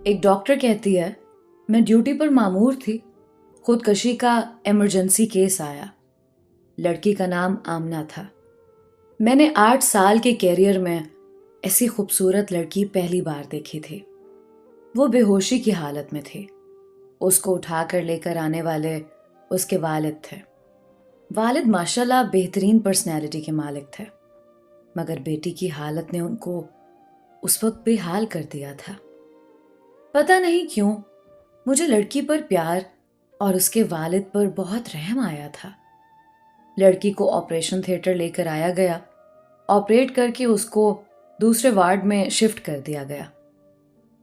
ایک ڈاکٹر کہتی ہے میں ڈیوٹی پر مامور تھی، خودکشی کا ایمرجنسی کیس آیا۔ لڑکی کا نام آمنہ تھا۔ میں نے 8 سال کے کیریئر میں ایسی خوبصورت لڑکی پہلی بار دیکھی تھی۔ وہ بے ہوشی کی حالت میں تھی۔ اس کو اٹھا کر لے کر آنے والے اس کے والد تھے۔ والد ماشاءاللہ بہترین پرسنالٹی کے مالک تھے، مگر بیٹی کی حالت نے ان کو اس وقت بے حال کر دیا تھا۔ پتہ نہیں کیوں مجھے لڑکی پر پیار اور اس کے والد پر بہت رحم آیا تھا۔ لڑکی کو آپریشن تھیٹر لے کر آیا گیا، آپریٹ کر کے اس کو دوسرے وارڈ میں شفٹ کر دیا گیا۔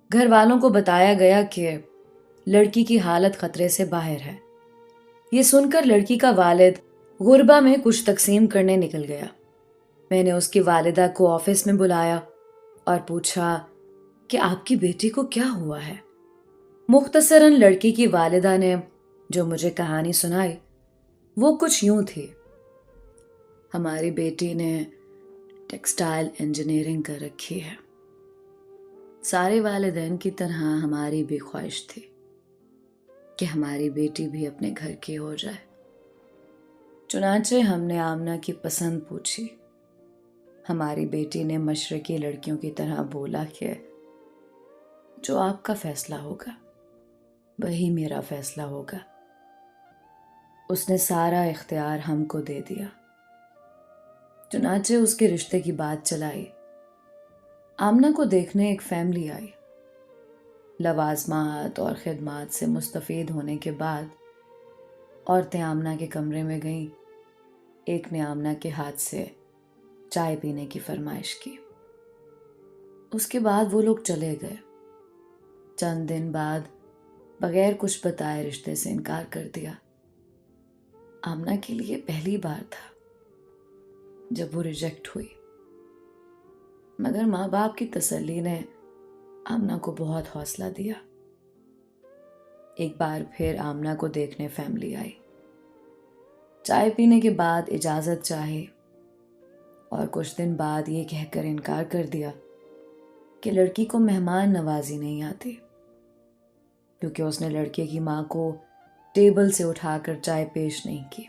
گھر والوں کو بتایا گیا کہ لڑکی کی حالت خطرے سے باہر ہے۔ یہ سن کر لڑکی کا والد غربہ میں کچھ تقسیم کرنے نکل گیا۔ میں نے اس کی والدہ کو آفس میں بلایا اور پوچھا کہ آپ کی بیٹی کو کیا ہوا ہے۔ مختصراً لڑکی کی والدہ نے جو مجھے کہانی سنائی وہ کچھ یوں تھی۔ ہماری بیٹی نے ٹیکسٹائل انجینئرنگ کر رکھی ہے۔ سارے والدین کی طرح ہماری بھی خواہش تھی کہ ہماری بیٹی بھی اپنے گھر کی ہو جائے۔ چنانچہ ہم نے آمنہ کی پسند پوچھی۔ ہماری بیٹی نے مشرقی لڑکیوں کی طرح بولا کہ جو آپ کا فیصلہ ہوگا وہی میرا فیصلہ ہوگا۔ اس نے سارا اختیار ہم کو دے دیا۔ چنانچہ اس کے رشتے کی بات چلائی۔ آمنہ کو دیکھنے ایک فیملی آئی۔ لوازمات اور خدمات سے مستفید ہونے کے بعد عورتیں آمنہ کے کمرے میں گئیں۔ ایک نے آمنہ کے ہاتھ سے چائے پینے کی فرمائش کی۔ اس کے بعد وہ لوگ چلے گئے۔ چند دن بعد بغیر کچھ بتائے رشتے سے انکار کر دیا۔ آمنہ کے لیے پہلی بار تھا جب وہ ریجیکٹ ہوئی، مگر ماں باپ کی تسلی نے آمنہ کو بہت حوصلہ دیا۔ ایک بار پھر آمنہ کو دیکھنے فیملی آئی۔ چائے پینے کے بعد اجازت چاہی اور کچھ دن بعد یہ کہہ کر انکار کر دیا کہ لڑکی کو مہمان نوازی نہیں آتی، کیونکہ اس نے لڑکے کی ماں کو ٹیبل سے اٹھا کر چائے پیش نہیں کی،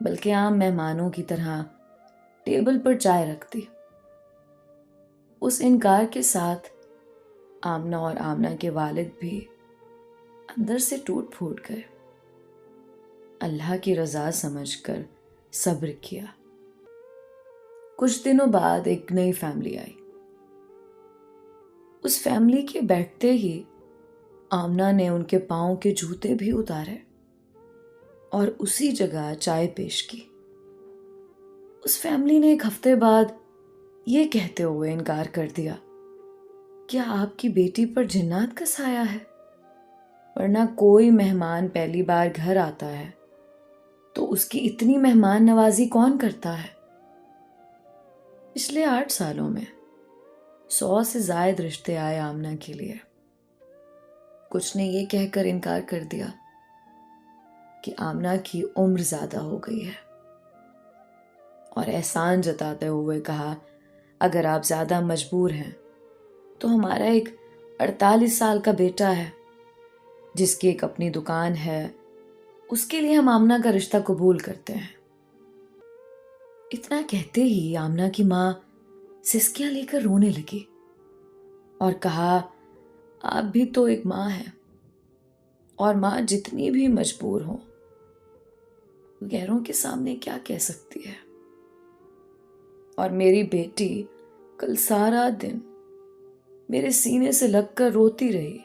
بلکہ عام مہمانوں کی طرح ٹیبل پر چائے رکھ دی۔ اس انکار کے ساتھ آمنہ اور آمنہ کے والد بھی اندر سے ٹوٹ پھوٹ گئے۔ اللہ کی رضا سمجھ کر صبر کیا۔ کچھ دنوں بعد ایک نئی فیملی آئی۔ اس فیملی کے بیٹھتے ہی آمنہ نے ان کے پاؤں کے جوتے بھی اتارے اور اسی جگہ چائے پیش کی۔ اس فیملی نے ایک ہفتے بعد یہ کہتے ہوئے انکار کر دیا، کیا آپ کی بیٹی پر جنات کا سایہ ہے؟ ورنہ کوئی مہمان پہلی بار گھر آتا ہے تو اس کی اتنی مہمان نوازی کون کرتا ہے؟ پچھلے 8 سالوں میں 100 سے زائد رشتے آئے آمنہ کے لیے۔ کچھ نے یہ کہہ کر انکار کر دیا کہ آمنہ کی عمر زیادہ ہو گئی ہے، اور احسان جتاتے ہوئے کہا اگر آپ زیادہ مجبور ہیں تو ہمارا ایک 48 سال کا بیٹا ہے جس کی ایک اپنی دکان ہے، اس کے لیے ہم آمنہ کا رشتہ قبول کرتے ہیں۔ اتنا کہتے ہی آمنہ کی ماں سسکیاں لے کر رونے لگی اور کہا آپ بھی تو ایک ماں ہیں، اور ماں جتنی بھی مجبور ہو غیروں کے سامنے کیا کہہ سکتی ہے؟ اور میری بیٹی کل سارا دن میرے سینے سے لگ کر روتی رہی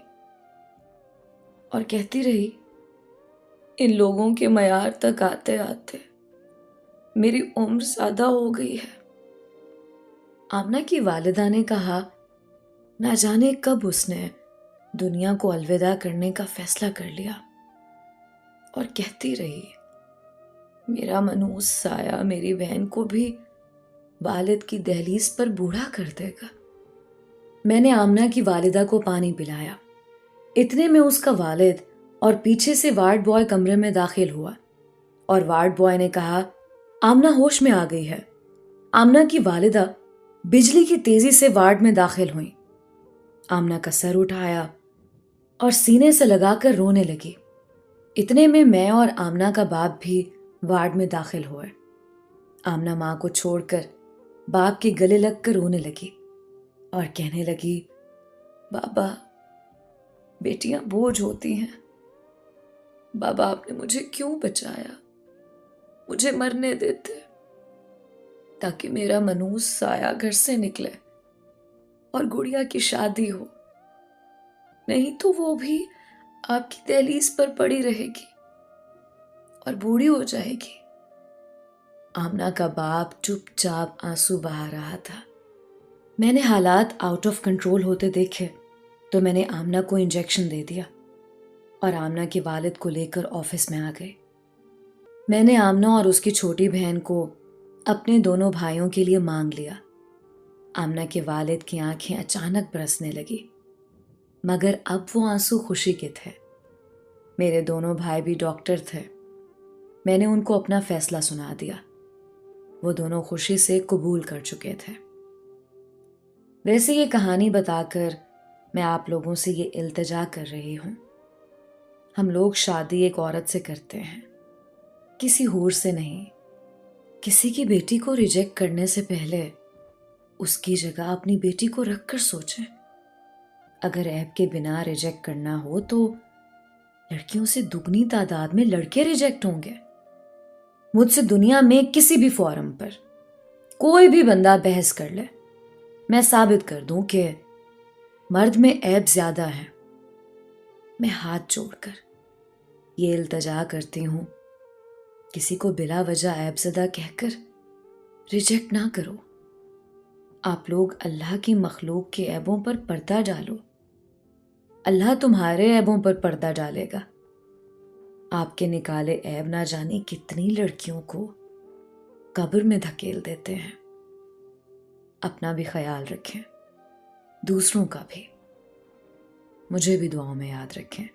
اور کہتی رہی ان لوگوں کے معیار تک آتے آتے میری عمر زیادہ ہو گئی ہے۔ آمنہ کی والدہ نے کہا نہ جانے کب اس نے دنیا کو الوداع کرنے کا فیصلہ کر لیا، اور کہتی رہی میرا منحوس سایہ میری بہن کو بھی والد کی دہلیز پر بوڑھا کر دے گا۔ میں نے آمنہ کی والدہ کو پانی پلایا۔ اتنے میں اس کا والد اور پیچھے سے وارڈ بوائے کمرے میں داخل ہوا، اور وارڈ بوائے نے کہا آمنہ ہوش میں آ گئی ہے۔ آمنہ کی والدہ بجلی کی تیزی سے وارڈ میں داخل ہوئیں آمنہ کا سر اٹھایا اور سینے سے لگا کر رونے لگی۔ اتنے میں میں اور آمنہ کا باپ بھی وارڈ میں داخل ہوئے۔ آمنہ ماں کو چھوڑ کر باپ کے گلے لگ کر رونے لگی اور کہنے لگی، بابا، بیٹیاں بوجھ ہوتی ہیں۔ بابا، آپ نے مجھے کیوں بچایا؟ مجھے مرنے دیتے تاکہ میرا منوس سایہ گھر سے نکلے اور گڑیا کی شادی ہو، نہیں تو وہ بھی آپ کی دہلیز پر پڑی رہے گی اور بوڑھی ہو جائے گی۔ آمنہ کا باپ چپ چاپ آنسو بہا رہا تھا۔ میں نے حالات آؤٹ آف کنٹرول ہوتے دیکھے تو میں نے آمنہ کو انجیکشن دے دیا اور آمنہ کے والد کو لے کر آفس میں آ گئی۔ میں نے آمنہ اور اس کی چھوٹی بہن کو اپنے دونوں بھائیوں کے لیے مانگ لیا۔ آمنہ کے والد کی آنکھیں اچانک برسنے لگی، مگر اب وہ آنسو خوشی کے تھے۔ میرے دونوں بھائی بھی ڈاکٹر تھے۔ میں نے ان کو اپنا فیصلہ سنا دیا۔ وہ دونوں خوشی سے قبول کر چکے تھے۔ ویسے یہ کہانی بتا کر میں آپ لوگوں سے یہ التجا کر رہی ہوں، ہم لوگ شادی ایک عورت سے کرتے ہیں، کسی حور سے نہیں۔ کسی کی بیٹی کو ریجیکٹ کرنے سے پہلے اس کی جگہ اپنی بیٹی کو رکھ کر سوچیں۔ اگر عیب کے بنا ریجیکٹ کرنا ہو تو لڑکیوں سے دگنی تعداد میں لڑکے ریجیکٹ ہوں گے۔ مجھ سے دنیا میں کسی بھی فورم پر کوئی بھی بندہ بحث کر لے، میں ثابت کر دوں کہ مرد میں عیب زیادہ ہے۔ میں ہاتھ جوڑ کر یہ التجا کرتی ہوں، کسی کو بلا وجہ عیب زدہ کہہ کر ریجیکٹ نہ کرو۔ آپ لوگ اللہ کی مخلوق کے عیبوں پر پردہ ڈالو، اللہ تمہارے عیبوں پر پردہ ڈالے گا۔ آپ کے نکالے عیب نہ جانے کتنی لڑکیوں کو قبر میں دھکیل دیتے ہیں۔ اپنا بھی خیال رکھیں، دوسروں کا بھی۔ مجھے بھی دعاؤں میں یاد رکھیں۔